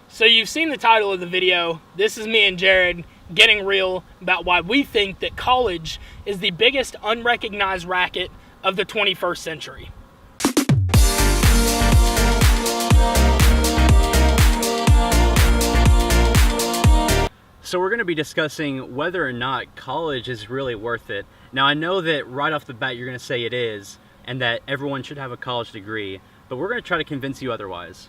So you've seen the title of the video. This is me and Jared getting real about why we think that college is the biggest unrecognized racket of the 21st century. So we're going to be discussing whether or not college is really worth it. Now I know that right off the bat you're going to say it is, and that everyone should have a college degree, but we're going to try to convince you otherwise.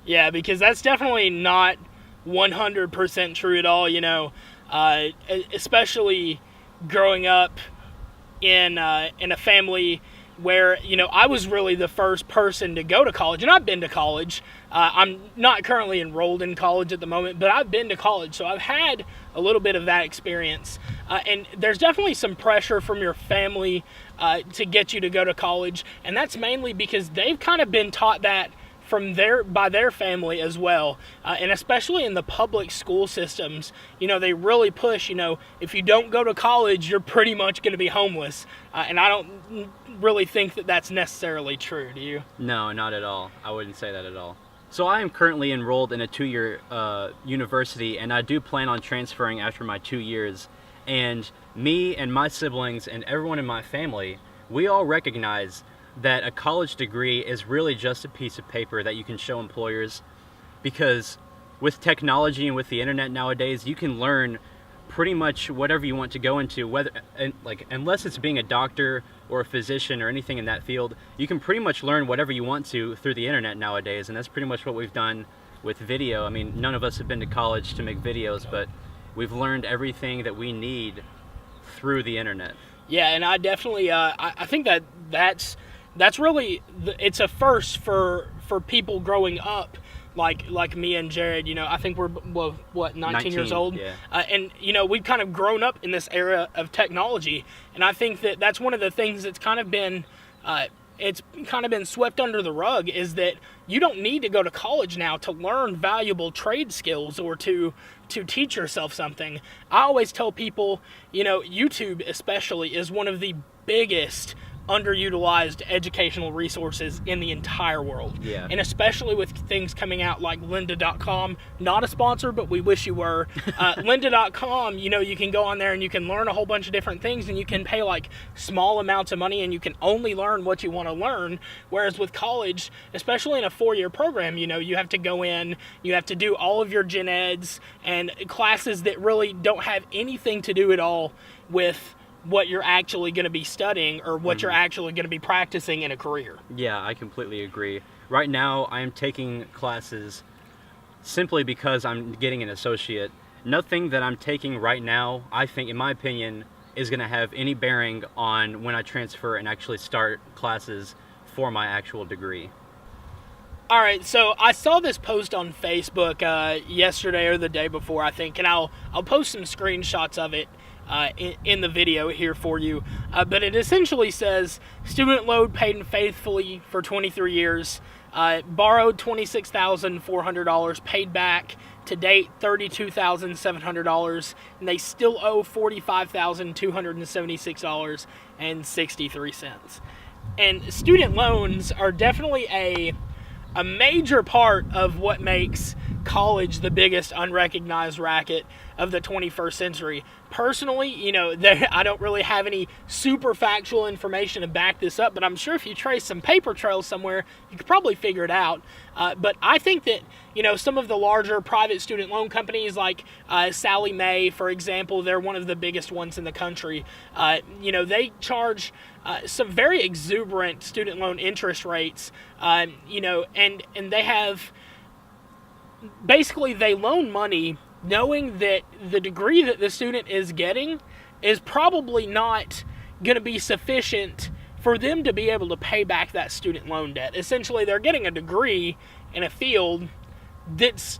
Yeah, because that's definitely not 100% true at all, especially growing up in a family where, I was really the first person to go to college, and I've been to college. I'm not currently enrolled in college at the moment, but I've been to college, so I've had a little bit of that experience. And there's definitely some pressure from your family to get you to go to college, and that's mainly because they've kind of been taught that by their family as well, and especially in the public school systems, they really push, if you don't go to college, you're pretty much going to be homeless, and I don't really think that that's necessarily true. Do you? No, not at all. I wouldn't say that at all. So I am currently enrolled in a 2-year university, and I do plan on transferring after my 2 years, and me and my siblings and everyone in my family, we all recognize that a college degree is really just a piece of paper that you can show employers, because with technology and with the internet nowadays, you can learn pretty much whatever you want to go into, unless it's being a doctor or a physician or anything in that field, you can pretty much learn whatever you want to through the internet nowadays, and that's pretty much what we've done with video. I mean, none of us have been to college to make videos, but we've learned everything that we need through the internet. Yeah, and I definitely, I think that's really, it's a first for people growing up like me and Jared. I think we're 19 years old, yeah. And we've kind of grown up in this era of technology, and I think that that's one of the things that's kind of been swept under the rug, is that you don't need to go to college now to learn valuable trade skills or to teach yourself something. I always tell people, YouTube especially is one of the biggest underutilized educational resources in the entire world. Yeah. And especially with things coming out like lynda.com, not a sponsor, but we wish you were. Lynda.com, you can go on there and you can learn a whole bunch of different things, and you can pay like small amounts of money and you can only learn what you want to learn. Whereas with college, especially in a 4-year program, you have to go in, you have to do all of your gen eds and classes that really don't have anything to do at all with what you're actually going to be studying or what you're actually going to be practicing in a career. Yeah, I completely agree. Right now, I am taking classes simply because I'm getting an associate. Nothing that I'm taking right now, I think, in my opinion, is going to have any bearing on when I transfer and actually start classes for my actual degree. All right, so I saw this post on Facebook yesterday or the day before, I think, and I'll post some screenshots of it in the video here for you, but it essentially says, student loan paid faithfully for 23 years, borrowed $26,400, paid back to date $32,700, and they still owe $45,276.63. And student loans are definitely a major part of what makes college the biggest unrecognized racket of the 21st century. Personally, I don't really have any super factual information to back this up, but I'm sure if you trace some paper trails somewhere, you could probably figure it out. But I think that, some of the larger private student loan companies like Sallie Mae, for example, they're one of the biggest ones in the country. They charge some very exuberant student loan interest rates, and they have, basically they loan money knowing that the degree that the student is getting is probably not going to be sufficient for them to be able to pay back that student loan debt. Essentially, they're getting a degree in a field that's,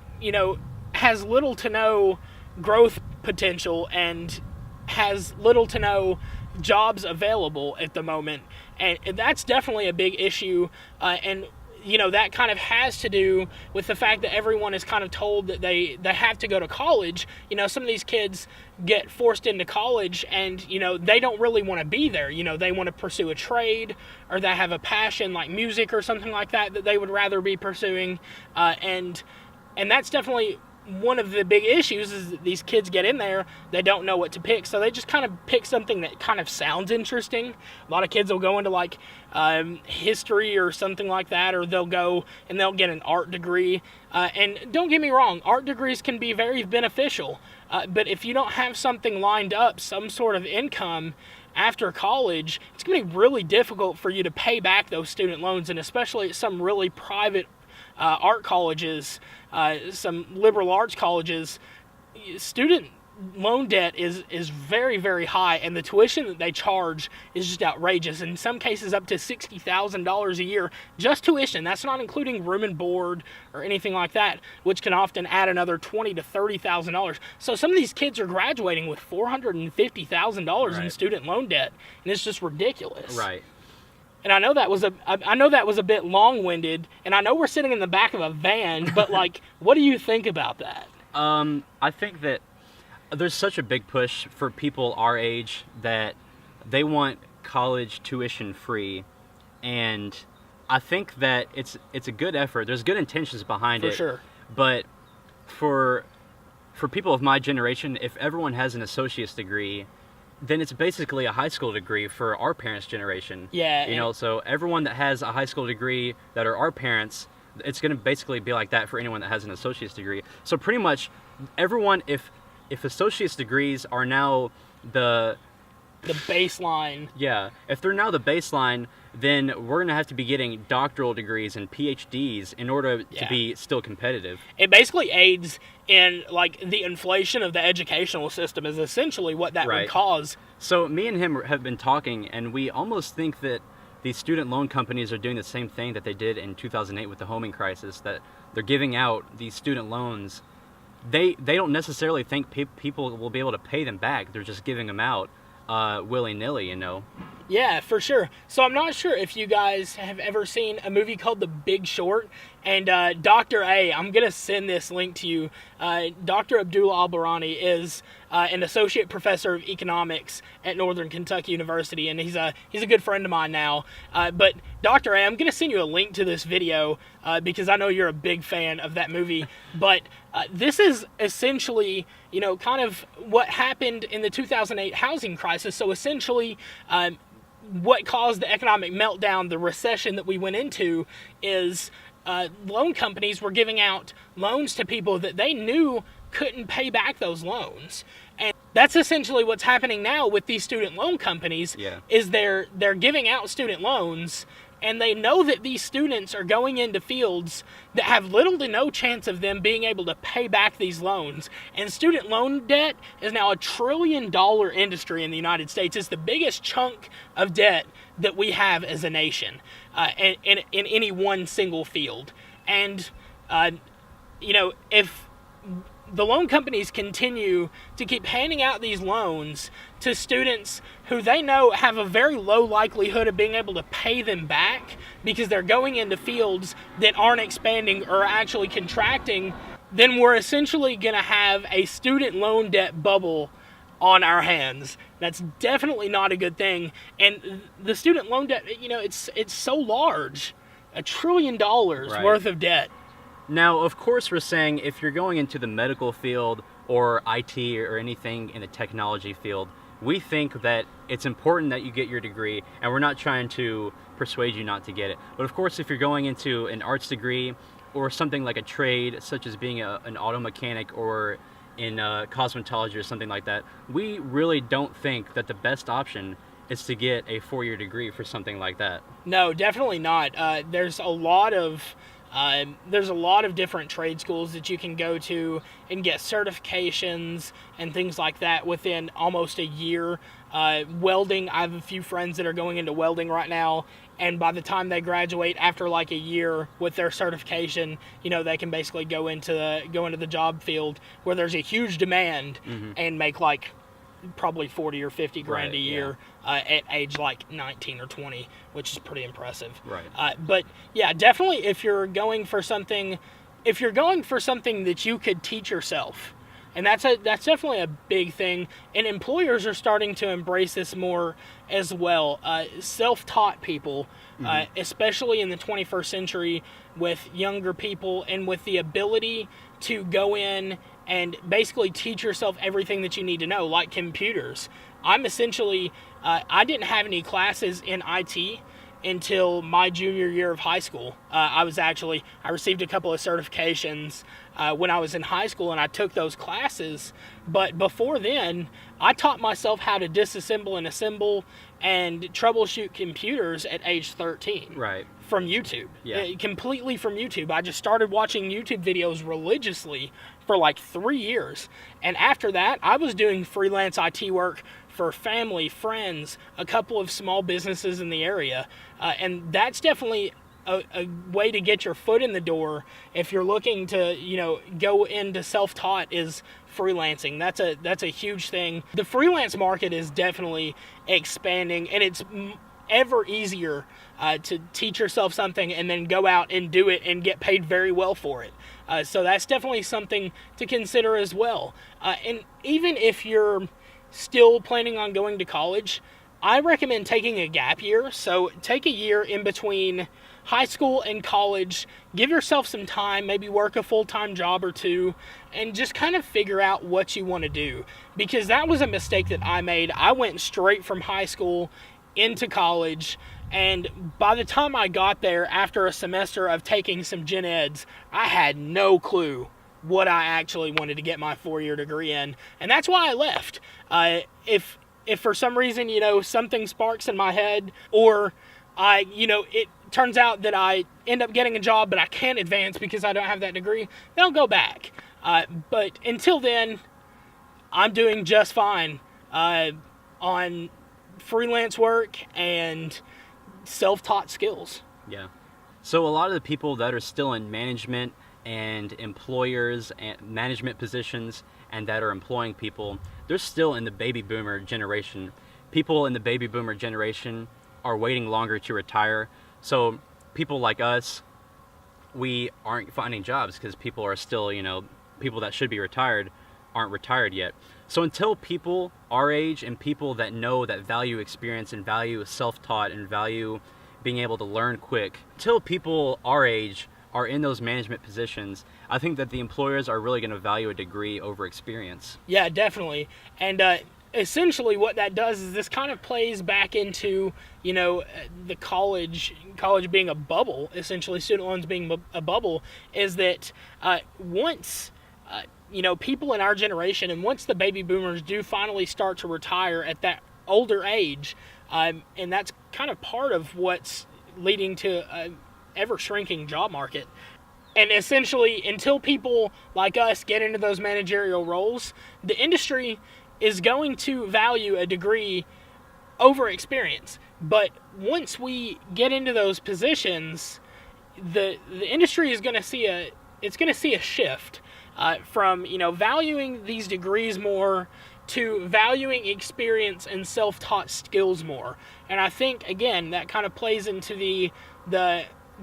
has little to no growth potential and has little to no jobs available at the moment. And that's definitely a big issue, and that kind of has to do with the fact that everyone is kind of told that they have to go to college. Some of these kids get forced into college and, they don't really want to be there. They want to pursue a trade, or they have a passion like music or something like that they would rather be pursuing. And And that's definitely one of the big issues is that these kids get in there, they don't know what to pick, so they just kind of pick something that kind of sounds interesting. A lot of kids will go into like history or something like that, or they'll go and they'll get an art degree. And don't get me wrong, art degrees can be very beneficial, but if you don't have something lined up, some sort of income after college, it's going to be really difficult for you to pay back those student loans, and especially at some really private art colleges, some liberal arts colleges, student loan debt is very, very high, and the tuition that they charge is just outrageous. In some cases, up to $60,000 a year, just tuition. That's not including room and board or anything like that, which can often add another $20,000 to $30,000. So some of these kids are graduating with $450,000 in student loan debt, and it's just ridiculous. Right. And I know that was a bit long-winded, and I know we're sitting in the back of a van, but like, what do you think about that? I think that there's such a big push for people our age that they want college tuition free, and I think that it's a good effort. There's good intentions behind it. For sure. But for people of my generation, if everyone has an associate's degree, then it's basically a high school degree for our parents' generation. Yeah. You know, so everyone that has a high school degree that are our parents, it's going to basically be like that for anyone that has an associate's degree. So pretty much everyone, if associate's degrees are now the baseline. Yeah, if they're now the baseline, then we're going to have to be getting doctoral degrees and PhDs in order to be still competitive. It basically aids in, like, the inflation of the educational system is essentially what that would cause. So me and him have been talking, and we almost think that these student loan companies are doing the same thing that they did in 2008 with the homing crisis, that they're giving out these student loans. They don't necessarily think people will be able to pay them back. They're just giving them out willy-nilly, you know. Yeah, for sure. So I'm not sure if you guys have ever seen a movie called The Big Short, and Dr. A, I'm going to send this link to you. Dr. Abdullah Al-Barani is an associate professor of economics at Northern Kentucky University, and he's a good friend of mine now. But Dr. A, I'm going to send you a link to this video because I know you're a big fan of that movie. But this is essentially, you know, kind of what happened in the 2008 housing crisis. So essentially, what caused the economic meltdown, the recession that we went into, is loan companies were giving out loans to people that they knew couldn't pay back those loans. And that's essentially what's happening now with these student loan companies. Is they're giving out student loans, and they know that these students are going into fields that have little to no chance of them being able to pay back these loans. And student loan debt is now a $1 trillion industry in the United States. It's the biggest chunk of debt that we have as a nation in any one single field. And, you know, if the loan companies continue to keep handing out these loans to students who they know have a very low likelihood of being able to pay them back because they're going into fields that aren't expanding or actually contracting, then we're essentially going to have a student loan debt bubble on our hands. That's definitely not a good thing. And the student loan debt, you know, it's so large, $1 trillion worth of debt. Now, of course, we're saying if you're going into the medical field or IT or anything in the technology field, we think that it's important that you get your degree, and we're not trying to persuade you not to get it. But of course, if you're going into an arts degree or something like a trade, such as being an auto mechanic or in cosmetology or something like that, we really don't think that the best option is to get a 4-year degree for something like that. No, definitely not. There's a lot of different trade schools that you can go to and get certifications and things like that within almost a year. Welding, I have a few friends that are going into welding right now, and by the time they graduate after like a year with their certification, you know, they can basically go into the job field where there's a huge demand and make like probably 40 or 50 grand a year at age like 19 or 20, which is pretty impressive. But yeah, definitely if you're going for something that you could teach yourself, And that's definitely a big thing, and employers are starting to embrace this more as well. Self-taught people, especially in the 21st century, with younger people and with the ability to go in and basically teach yourself everything that you need to know, like computers. I'm essentially, I didn't have any classes in IT until my junior year of high school. I received a couple of certifications when I was in high school, and I took those classes. But before then, I taught myself how to disassemble and assemble and troubleshoot computers at age 13. Right. From YouTube. Yeah. Completely from YouTube. I just started watching YouTube videos religiously for like 3 years. And after that, I was doing freelance IT work for family, friends, a couple of small businesses in the area. And that's definitely a way to get your foot in the door if you're looking to, go into self-taught, is freelancing. That's a huge thing. The freelance market is definitely expanding, and it's ever easier to teach yourself something and then go out and do it and get paid very well for it. So that's definitely something to consider as well. And even if you're still planning on going to college, I recommend taking a gap year. So take a year in between high school and college, give yourself some time, maybe work a full-time job or two, and just kind of figure out what you want to do. Because that was a mistake that I made. I went straight from high school into college, and by the time I got there, after a semester of taking some gen eds, I had no clue what I actually wanted to get my 4-year degree in, and that's why I left. If for some reason, something sparks in my head, or it turns out that I end up getting a job but I can't advance because I don't have that degree, then I'll go back. But until then, I'm doing just fine on freelance work and self-taught skills. Yeah. So a lot of the people that are still in management and employers and management positions and that are employing people, they're still in the baby boomer generation. People in the baby boomer generation are waiting longer to retire. So people like us, we aren't finding jobs because people are still, people that should be retired aren't retired yet. So until people our age and people that know, that value experience and value self-taught and value being able to learn quick, until people our age are in those management positions, I think that the employers are really going to value a degree over experience. Yeah, definitely. And essentially what that does is this kind of plays back into, the college being a bubble, essentially student loans being a bubble, is that once people in our generation, and once the baby boomers do finally start to retire at that older age, and that's kind of part of what's leading to ever shrinking job market. And essentially, until people like us get into those managerial roles, the industry is going to value a degree over experience. But once we get into those positions, the industry is going to see a shift from valuing these degrees more to valuing experience and self-taught skills more. And I think again that kind of plays into the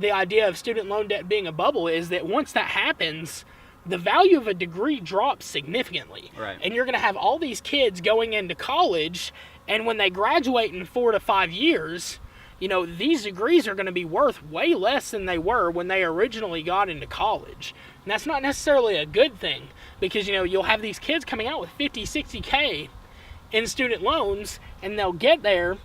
idea of student loan debt being a bubble, is that once that happens, the value of a degree drops significantly. Right. And you're going to have all these kids going into college, and when they graduate in 4 to 5 years, these degrees are going to be worth way less than they were when they originally got into college. And that's not necessarily a good thing, because, you'll have these kids coming out with 50, 60K in student loans, and they'll get there,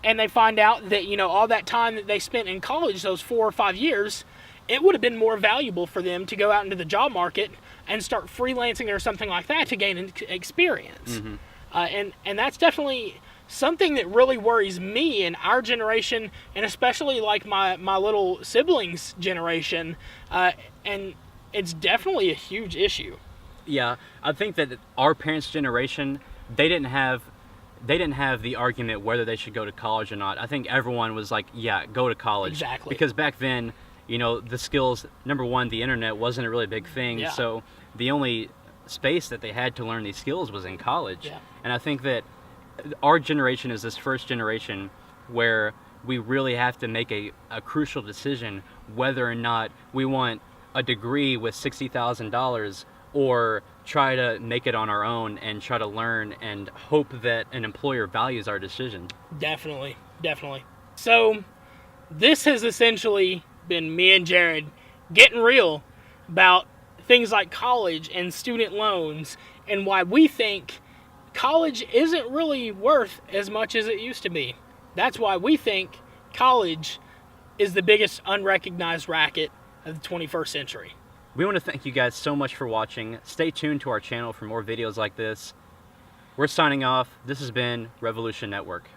and they find out that, all that time that they spent in college, those 4 or 5 years, it would have been more valuable for them to go out into the job market and start freelancing or something like that to gain experience. Mm-hmm. And that's definitely something that really worries me in our generation, and especially like my little siblings' generation. And it's definitely a huge issue. Yeah, I think that our parents' generation, they didn't have the argument whether they should go to college or not. I think everyone was like, yeah, go to college. Exactly. Because back then, the skills, number one, the internet wasn't a really big thing. Yeah. So the only space that they had to learn these skills was in college. Yeah. And I think that our generation is this first generation where we really have to make a crucial decision whether or not we want a degree with $60,000 or try to make it on our own and try to learn and hope that an employer values our decision. Definitely, definitely. So this has essentially been me and Jared getting real about things like college and student loans and why we think college isn't really worth as much as it used to be. That's why we think college is the biggest unrecognized racket of the 21st century. We want to thank you guys so much for watching. Stay tuned to our channel for more videos like this. We're signing off. This has been Revolution Network.